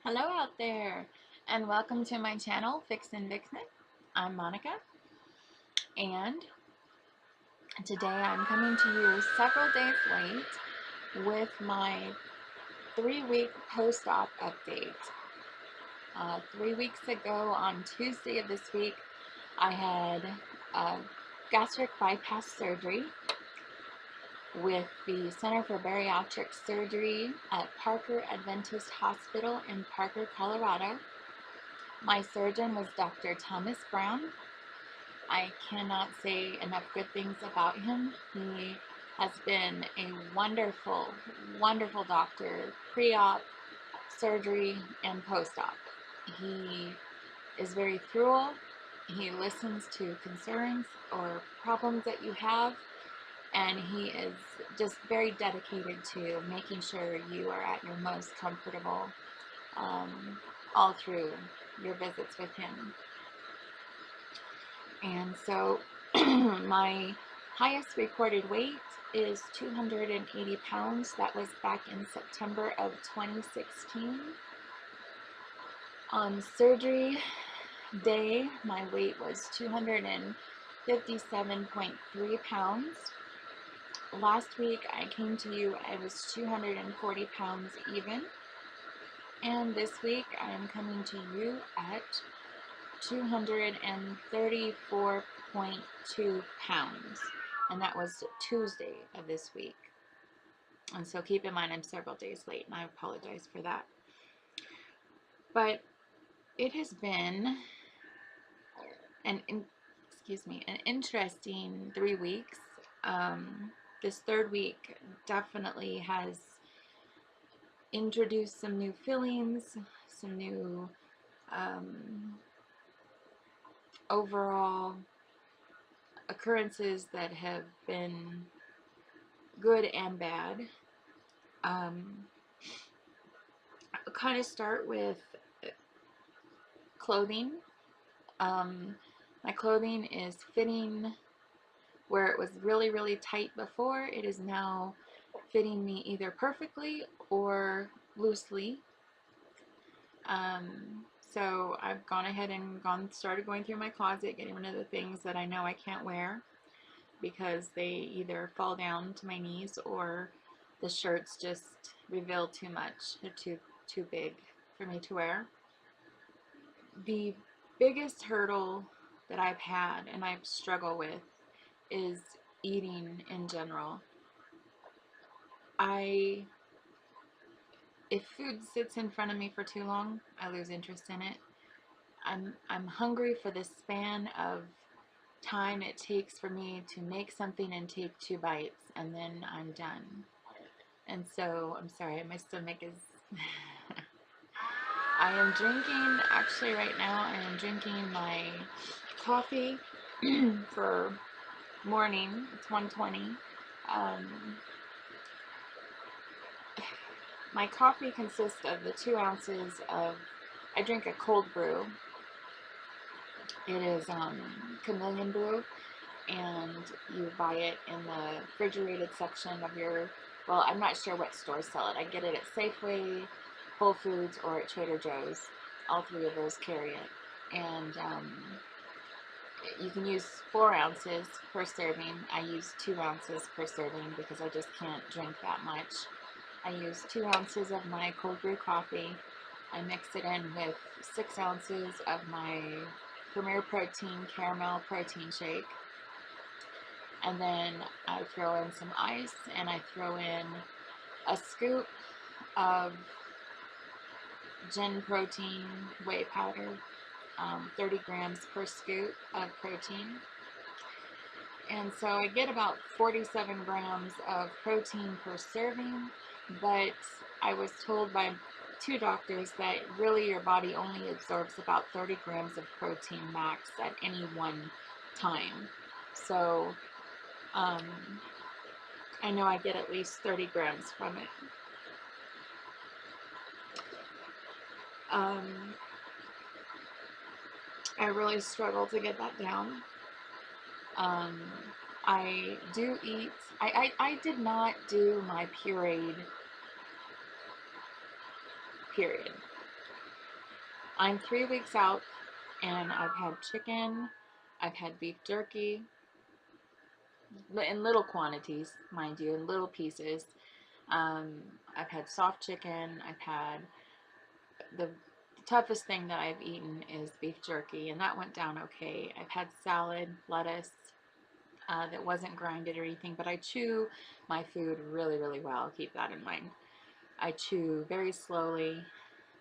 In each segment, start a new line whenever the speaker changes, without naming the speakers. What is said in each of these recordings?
Hello out there, and welcome to my channel, Fixin' Vixen. I'm Monica, and today I'm coming to you several days late with my 3-week post-op update. 3 weeks ago on Tuesday of this week, I had gastric bypass surgery with the Center for Bariatric Surgery at Parker Adventist Hospital in Parker, Colorado. My surgeon was Dr. Thomas Brown. I cannot say enough good things about him. He has been a wonderful, wonderful doctor, pre-op, surgery, and post-op. He is very thorough. He listens to concerns or problems that you have, and he is just very dedicated to making sure you are at your most comfortable all through your visits with him. And so my highest recorded weight is 280 pounds. That was back in September of 2016. On surgery day, my weight was 257.3 pounds. Last week I came to you, I was 240 pounds even. And this week I am coming to you at 234.2 pounds, and that was Tuesday of this week. And so keep in mind I'm several days late, and I apologize for that. But it has been an interesting 3 weeks. This third week definitely has introduced some new feelings, some new overall occurrences that have been good and bad. I'll kind of start with clothing. My clothing is fitting where it was really, really tight before. It is now fitting me either perfectly or loosely. So I've gone ahead and started going through my closet, getting rid of the things that I know I can't wear because they either fall down to my knees or the shirts just reveal too much. They're too big for me to wear. The biggest hurdle that I've had and I've struggled with is eating in general. If food sits in front of me for too long, I lose interest in it. I'm hungry for the span of time it takes for me to make something and take 2 bites, and then I'm done. And so, I'm sorry, my stomach is... I am drinking, actually right now, I am drinking my coffee for morning. It's 1:20. My coffee consists of the 2 ounces of, I drink a cold brew. It is chameleon brew, and you buy it in the refrigerated section of your, well, I'm not sure what stores sell it. I get it at Safeway, Whole Foods, or at Trader Joe's. All 3 of those carry it. And you can use 4 ounces per serving. I use 2 ounces per serving because I just can't drink that much. I use 2 ounces of my cold brew coffee. I mix it in with 6 ounces of my Premier Protein Caramel Protein Shake. And then I throw in some ice, and I throw in a scoop of Gen Protein whey powder, 30 grams per scoop of protein. And so I get about 47 grams of protein per serving, but I was told by 2 doctors that really your body only absorbs about 30 grams of protein max at any one time. So I know I get at least 30 grams from it. I really struggle to get that down. I do eat, I did not do my pureed, period. I'm 3 weeks out, and I've had chicken, I've had beef jerky, in little quantities, mind you, in little pieces. I've had soft chicken. I've had the toughest thing that I've eaten is beef jerky, and that went down okay. I've had salad, lettuce, that wasn't grinded or anything, but I chew my food really, really well. Keep that in mind. I chew very slowly.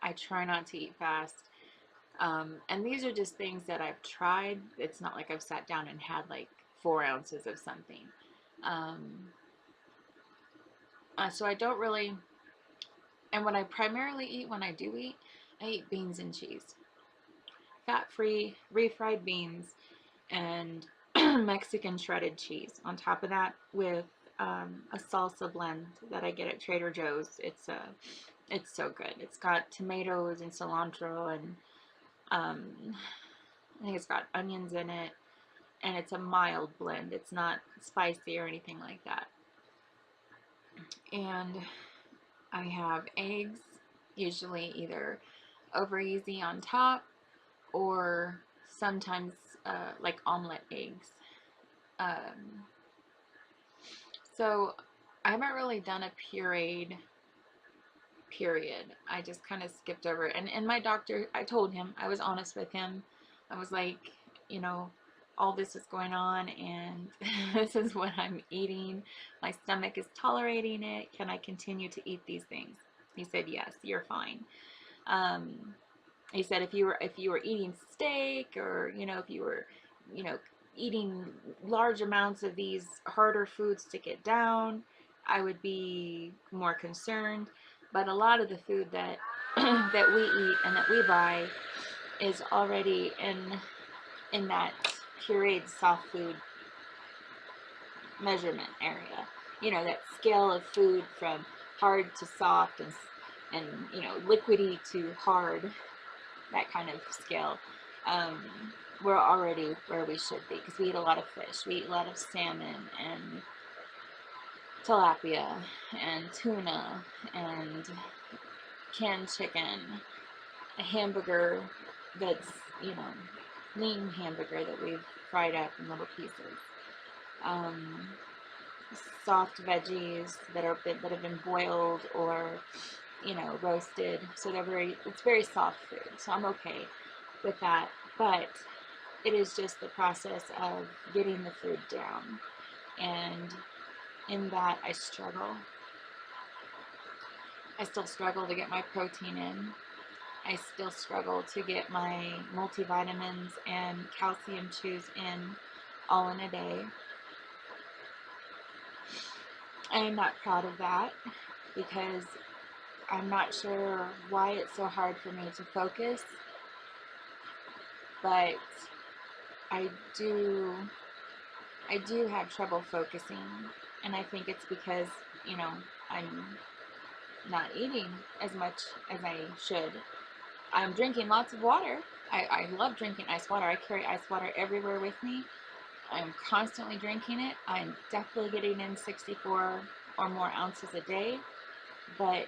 I try not to eat fast. And these are just things that I've tried. It's not like I've sat down and had like 4 ounces of something. Um, so I don't really, and what I primarily eat when I do eat, I eat beans and cheese. Fat-free, refried beans, and Mexican shredded cheese on top of that with a salsa blend that I get at Trader Joe's. It's so good. It's got tomatoes and cilantro, and I think it's got onions in it, and it's a mild blend. It's not spicy or anything like that. And I have eggs, usually either over easy on top or sometimes like omelet eggs. Um, so I haven't really done a pureed period. I just kind of skipped over it. And my doctor, I told him, I was honest with him. I was like, you know, all this is going on, and this is what I'm eating. My stomach is tolerating it. Can I continue to eat these things? He said, yes, you're fine. He said if you were eating steak, or if you were eating large amounts of these harder foods to get down, I would be more concerned. But a lot of the food that that we eat and that we buy is already in that pureed soft food measurement area. That scale of food from hard to soft, and liquidy to hard, that kind of scale. We're already where we should be, because we eat a lot of fish. We eat a lot of salmon and tilapia and tuna and canned chicken, a hamburger that's, lean hamburger that we've fried up in little pieces. Soft veggies that have been boiled or roasted, so it's very soft food. So I'm okay with that, but it is just the process of getting the food down, and in that I struggle. I still struggle to get my protein in. I still struggle to get my multivitamins and calcium chews in all in a day. I am not proud of that, because I'm not sure why it's so hard for me to focus, but I do have trouble focusing, and I think it's because, I'm not eating as much as I should. I'm drinking lots of water. I love drinking ice water. I carry ice water everywhere with me. I'm constantly drinking it. I'm definitely getting in 64 or more ounces a day, but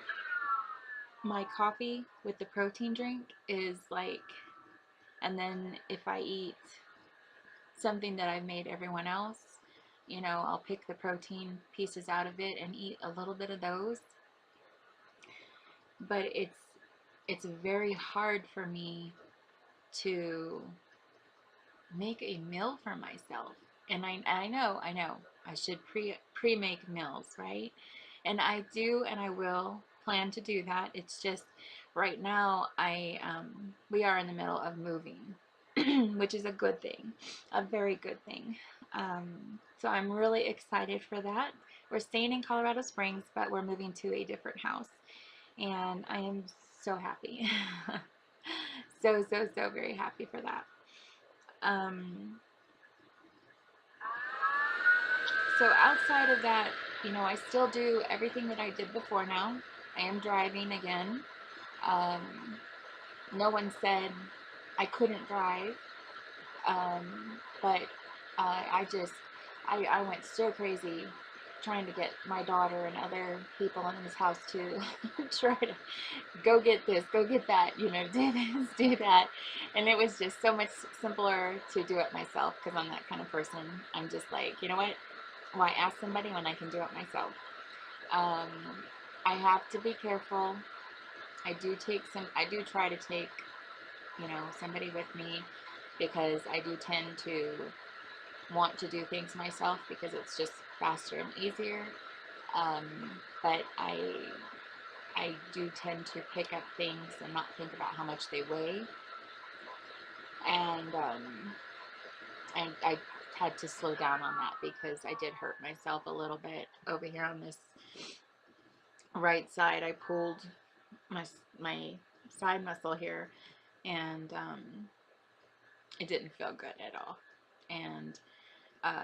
my coffee with the protein drink is like, and then if I eat something that I've made everyone else, I'll pick the protein pieces out of it and eat a little bit of those. But it's very hard for me to make a meal for myself. And I know I should pre-make meals, right? And I do, and I will plan to do that. It's just right now we are in the middle of moving, which is a good thing, a very good thing. So I'm really excited for that. We're staying in Colorado Springs, but we're moving to a different house, and I am so happy. So very happy for that. So outside of that, I still do everything that I did before now. I am driving again. No one said I couldn't drive, but I went stir crazy trying to get my daughter and other people in this house to try to go get this, go get that, you know, do this, do that. And it was just so much simpler to do it myself, because I'm that kind of person. I'm just like, you know what? Why ask somebody when I can do it myself? Um, I have to be careful. I do try to take, you know, somebody with me, because I do tend to want to do things myself because it's just faster and easier. Um, but I do tend to pick up things and not think about how much they weigh. And I had to slow down on that because I did hurt myself a little bit over here on this right side. I pulled my side muscle here, and it didn't feel good at all. And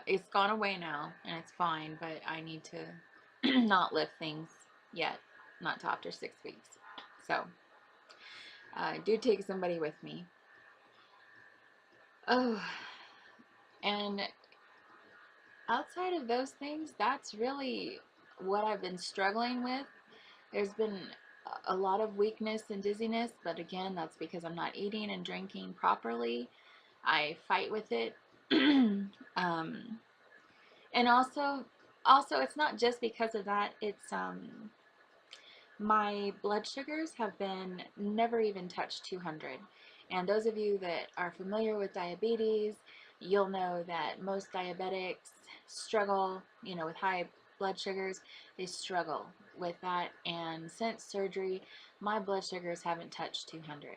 it's gone away now, and it's fine. But I need to not lift things yet, not till after 6 weeks. So I do take somebody with me. Oh, and outside of those things, that's really what I've been struggling with. There's been a lot of weakness and dizziness, but again, that's because I'm not eating and drinking properly. I fight with it. um, and also, it's not just because of that. It's my blood sugars have been never even touched 200. And those of you that are familiar with diabetes, you'll know that most diabetics struggle, you know, with high blood sugars. They struggle with that. And since surgery, my blood sugars haven't touched 200.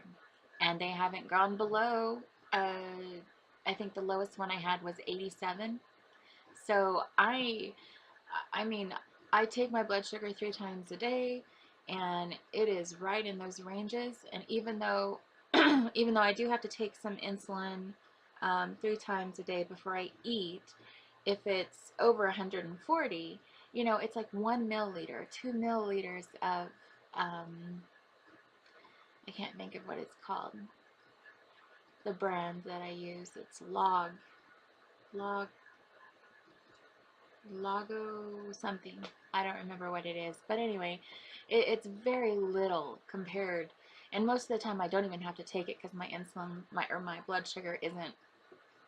And they haven't gone below, I think the lowest one I had was 87. So I mean, I take my blood sugar 3 times a day, and it is right in those ranges. And even though, even though I do have to take some insulin 3 times a day before I eat, if it's over 140, you know, it's like 1 milliliter, 2 milliliters of, I can't think of what it's called. The brand that I use, it's log Lago something. I don't remember what it is. But anyway, it's very little compared. And most of the time I don't even have to take it because my insulin, my blood sugar isn't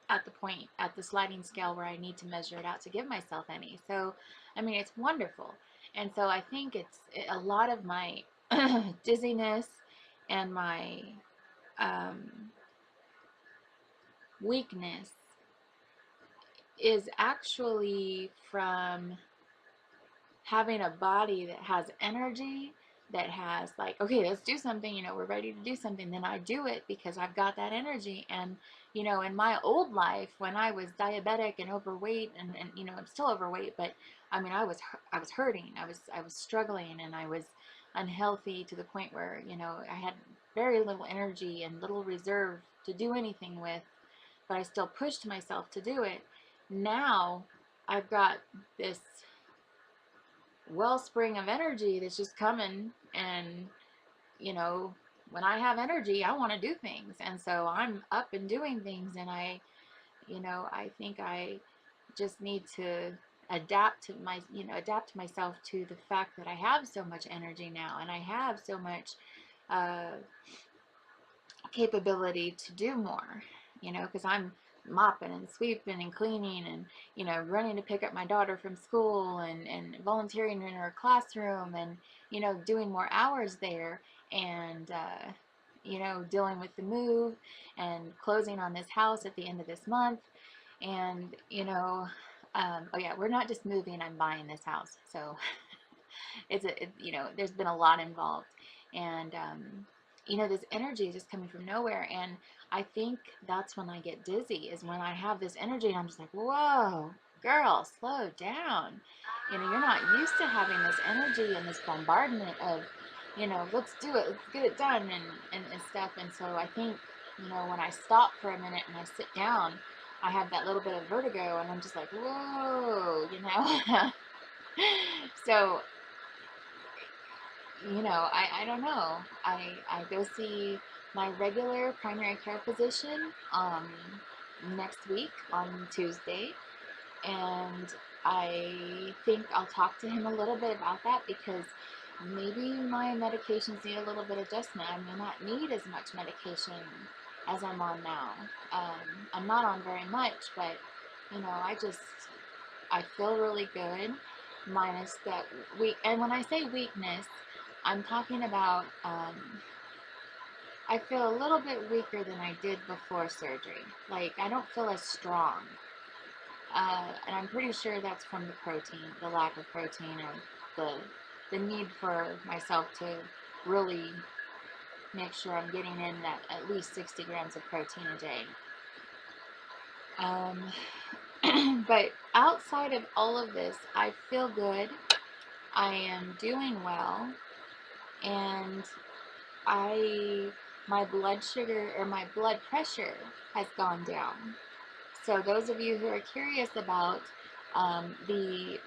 at the point, at the sliding scale where I need to measure it out to give myself any. So, I mean, it's wonderful. And so I think it's a lot of my dizziness and my um, weakness is actually from having a body that has energy, that has like, okay, let's do something, you know, we're ready to do something, then I do it because I've got that energy. And you know, in my old life when I was diabetic and overweight, and you know, I'm still overweight, but I mean, I was hurting, I was struggling, and I was unhealthy to the point where, you know, I had very little energy and little reserve to do anything with, but I still pushed myself to do it. Now I've got this wellspring of energy that's just coming, and you know, when I have energy I want to do things, and so I'm up and doing things. And you know, I think I just need to adapt myself to the fact that I have so much energy now, and I have so much uh, capability to do more, you know, because I'm mopping and sweeping and cleaning, and you know, running to pick up my daughter from school, and volunteering in her classroom, and you know, doing more hours there, and you know, dealing with the move and closing on this house at the end of this month. And you know, oh yeah, we're not just moving, I'm buying this house. So you know, there's been a lot involved. And you know, this energy is just coming from nowhere. And I think that's when I get dizzy, is when I have this energy and I'm just like, whoa, girl, slow down. You know, you're not used to having this energy and this bombardment of, you know, let's do it, let's get it done, and stuff. And so I think, you know, when I stop for a minute and I sit down, I have that little bit of vertigo, and I'm just like, whoa, you know. So you know, I don't know. I go see my regular primary care physician next week on Tuesday, and I think I'll talk to him a little bit about that, because maybe my medications need a little bit of adjustment. I may not need as much medication as I'm on now. I'm not on very much, but you know, I feel really good, minus that weak. And when I say weakness, I'm talking about I feel a little bit weaker than I did before surgery. Like, I don't feel as strong. And I'm pretty sure that's from the protein, the lack of protein, or the need for myself to really make sure I'm getting in that at least 60 grams of protein a day. But outside of all of this, I feel good. I am doing well, and my blood sugar, or my blood pressure, has gone down. So those of you who are curious about the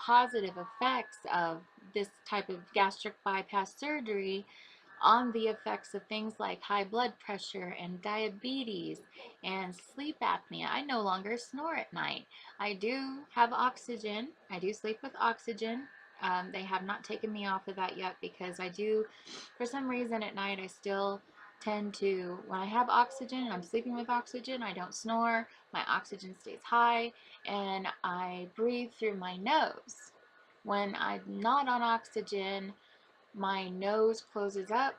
positive effects of this type of gastric bypass surgery on the effects of things like high blood pressure and diabetes and sleep apnea. I no longer snore at night. I do have oxygen. I do sleep with oxygen. They have not taken me off of that yet, because I do, for some reason at night, I still tend to, when I have oxygen and I'm sleeping with oxygen, I don't snore, my oxygen stays high, and I breathe through my nose. When I'm not on oxygen, my nose closes up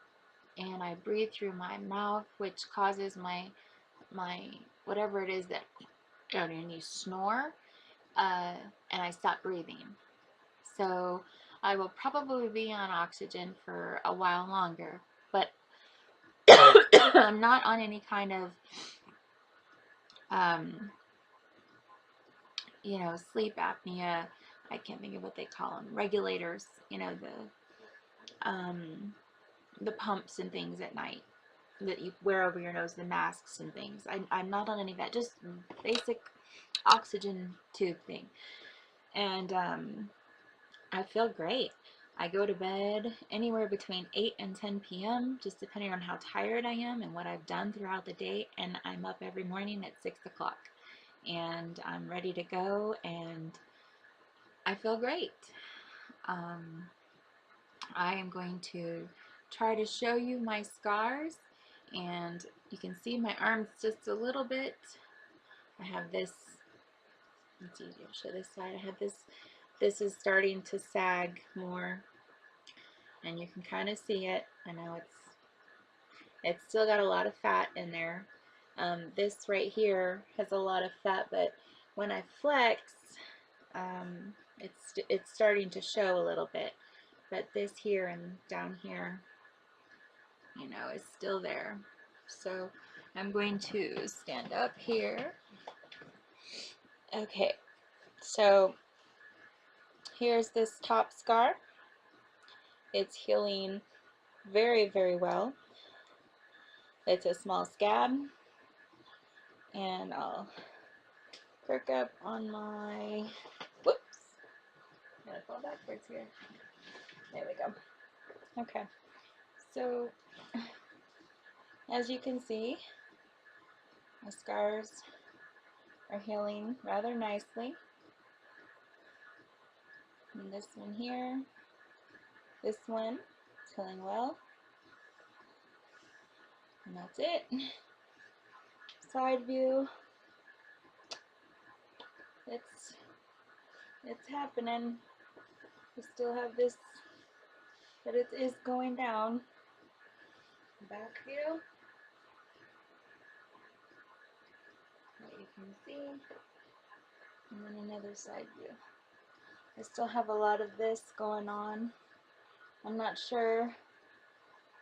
and I breathe through my mouth, which causes my whatever it is that, when you snore, and I stop breathing. So I will probably be on oxygen for a while longer, but I'm not on any kind of you know, sleep apnea. I can't think of what they call them, regulators, you know, the pumps and things at night that you wear over your nose, the masks and things. I'm not on any of that, just basic oxygen tube thing. And I feel great. I go to bed anywhere between 8 and 10 p.m., just depending on how tired I am and what I've done throughout the day, and I'm up every morning at 6 o'clock. And I'm ready to go, and I feel great. I am going to try to show you my scars, and you can see my arms just a little bit. I have this, it's easier to show this side. I have this is starting to sag more, and you can kind of see it. I know it's still got a lot of fat in there. This right here has a lot of fat, but when I flex, it's starting to show a little bit. But this here and down here, you know, is still there. So I'm going to stand up here. Okay, so here's this top scar. It's healing very, very well. It's a small scab, and I'll perk up on my, whoops, I'm gonna fall backwards here. There we go. Okay, so as you can see, my scars are healing rather nicely. And this one here, this one is healing well. And that's it. Side view. It's happening. We still have this, but it is going down. Back view. That you can see. And then another side view. I still have a lot of this going on. I'm not sure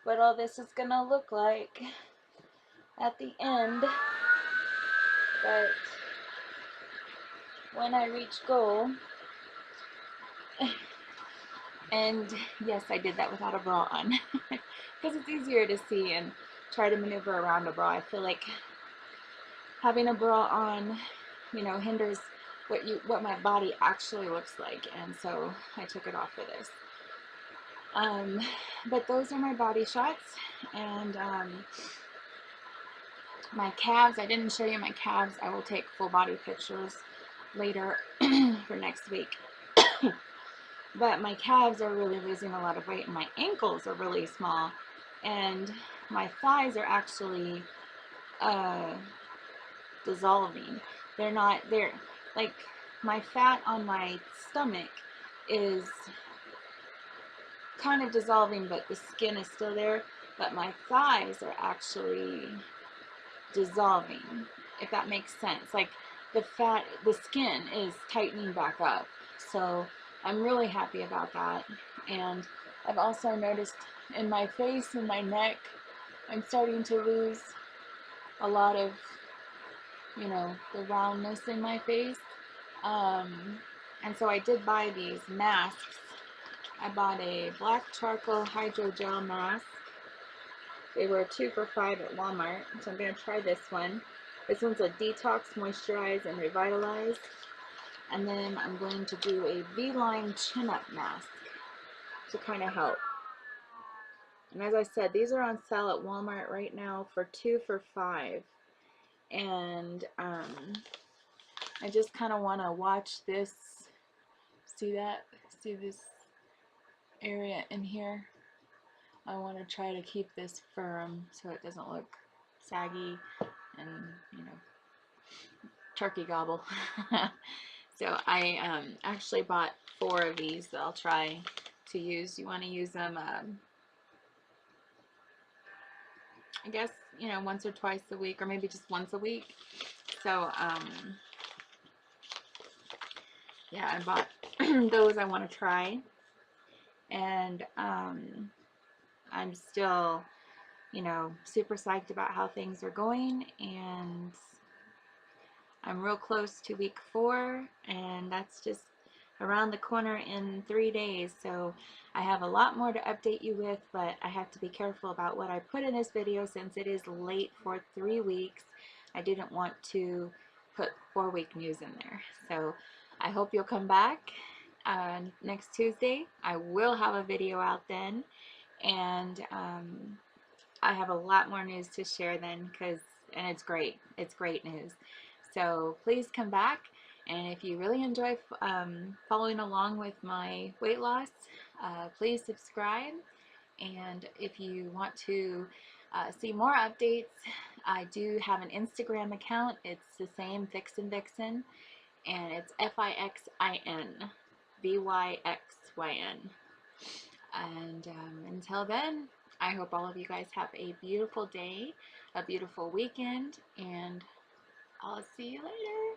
what all this is gonna look like at the end, but when I reach goal, and yes, I did that without a bra on, because it's easier to see and try to maneuver around a bra. I feel like having a bra on, you know, hinders what my body actually looks like, and so I took it off for this. But those are my body shots, and my calves, I didn't show you my calves. I will take full body pictures later for next week. But my calves are really losing a lot of weight, and my ankles are really small, and my thighs are actually dissolving. They're like, my fat on my stomach is kind of dissolving, but the skin is still there. But my thighs are actually dissolving, if that makes sense. Like, the skin is tightening back up. So I'm really happy about that. And I've also noticed in my face and my neck, I'm starting to lose a lot of, the roundness in my face. And so I did buy these masks. I bought a black charcoal hydrogel mask. They were 2 for $5 at Walmart, so I'm going to try this one. This one's a detox, moisturize, and revitalize. And then I'm going to do a V-line chin-up mask to kind of help. And as I said, these are on sale at Walmart right now for 2 for $5. And I just kind of want to watch this. See that? See this area in here? I want to try to keep this firm so it doesn't look saggy and, turkey gobble. So I actually bought 4 of these that I'll try to use. You want to use them, I guess, once or twice a week, or maybe just once a week. So yeah, I bought those. I want to try, and I'm still, super psyched about how things are going, and I'm real close to week 4, and that's just around the corner in 3 days. So I have a lot more to update you with, but I have to be careful about what I put in this video since it is late for 3 weeks. I didn't want to put 4-week news in there. So I hope you'll come back next Tuesday. I will have a video out then, and I have a lot more news to share then, and it's great. It's great news. So please come back, and if you really enjoy following along with my weight loss, please subscribe. And if you want to see more updates, I do have an Instagram account. It's the same, Vixen Vixen, and it's Fixin Vyxyn. And until then, I hope all of you guys have a beautiful day, a beautiful weekend, and I'll see you later.